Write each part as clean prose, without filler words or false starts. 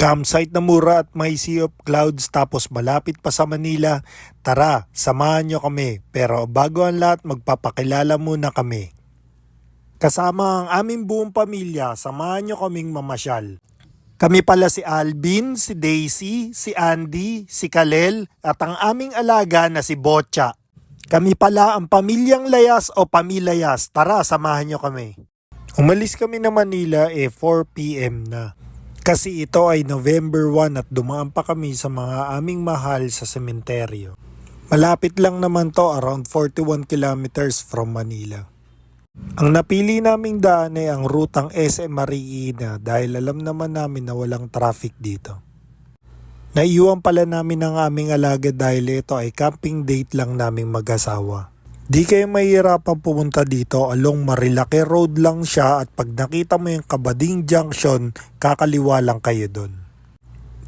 Campsite na mura at may sea of clouds tapos malapit pa sa Manila. Tara, samahan nyo kami. Pero bago ang lahat, magpapakilala muna kami. Kasama ang aming buong pamilya, samahan nyo kaming mamasyal. Kami pala si Alvin, si Daisy, si Andy, si Kalel at ang aming alaga na si Bocha. Kami pala ang pamilyang Layas o Pamilayas. Tara, samahan nyo kami. Umalis kami ng Manila 4 PM na. Kasi ito ay November 1 at dumaan pa kami sa mga aming mahal sa sementeryo. Malapit lang naman to, around 41 kilometers from Manila. Ang napili naming daan ay ang rutang SM Marikina dahil alam naman namin na walang traffic dito. Naiiwan pala namin ang aming alaga dahil ito ay camping date lang naming mag-asawa. Di kayo mahihirapan pumunta dito, along Marilake Road lang siya at pag nakita mo yung Kabading Junction, kakaliwa lang kayo doon.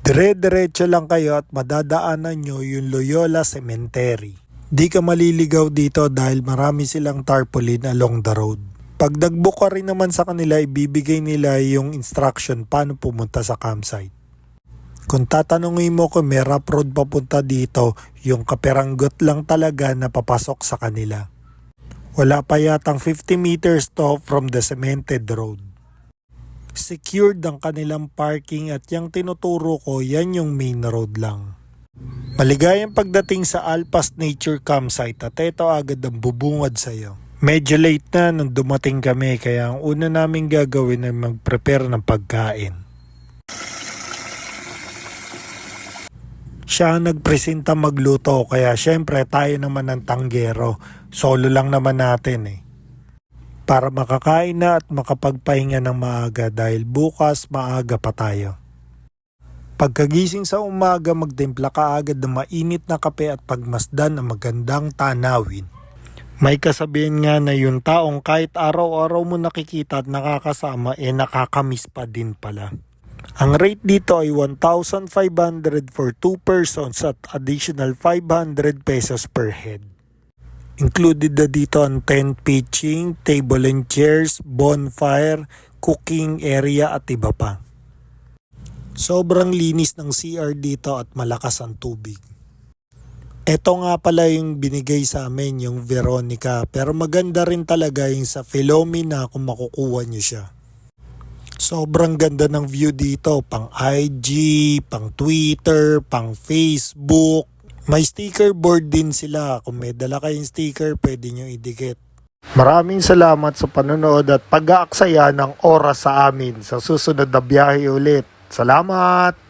Dire-diretso lang kayo at madadaanan nyo yung Loyola Cemetery. Di ka maliligaw dito dahil marami silang tarpaulin along the road. Pag nag-book ka rin naman sa kanila, ibibigay nila yung instruction paano pumunta sa campsite. Kung tatanungin mo kung may rough road papunta dito, yung kaperanggot lang talaga na papasok sa kanila. Wala pa yatang 50 meters to from the cemented road. Secured ang kanilang parking at yung tinuturo ko, yan yung main road lang. Maligayang pagdating sa Alpas Nature Campsite at ito agad ang bubungad sa'yo. Medyo late na nung dumating kami kaya ang una naming gagawin ay mag-prepare ng pagkain. Siya ang nagpresenta magluto kaya syempre tayo naman ang tanggero. Solo lang naman natin eh. Para makakain na at makapagpahinga ng maaga dahil bukas maaga pa tayo. Pagkagising sa umaga, magtimpla ka agad ng mainit na kape at pagmasdan ng magandang tanawin. May kasabihan nga na yung taong kahit araw-araw mo nakikita at nakakasama nakakamiss pa din pala. Ang rate dito ay 1,500 for 2 persons at additional 500 pesos per head. Included na dito ang tent pitching, table and chairs, bonfire, cooking area at iba pa. Sobrang linis ng CR dito at malakas ang tubig. Ito nga pala yung binigay sa amin, yung Veronica, pero maganda rin talaga yung sa Philomena kung makukuha nyo siya. Sobrang ganda ng view dito, pang IG, pang Twitter, pang Facebook. May sticker board din sila. Kung may dala kayong sticker, pwede nyo idikit. Maraming salamat sa panonood at pag-aaksaya ng oras sa amin sa susunod na biyahe ulit. Salamat!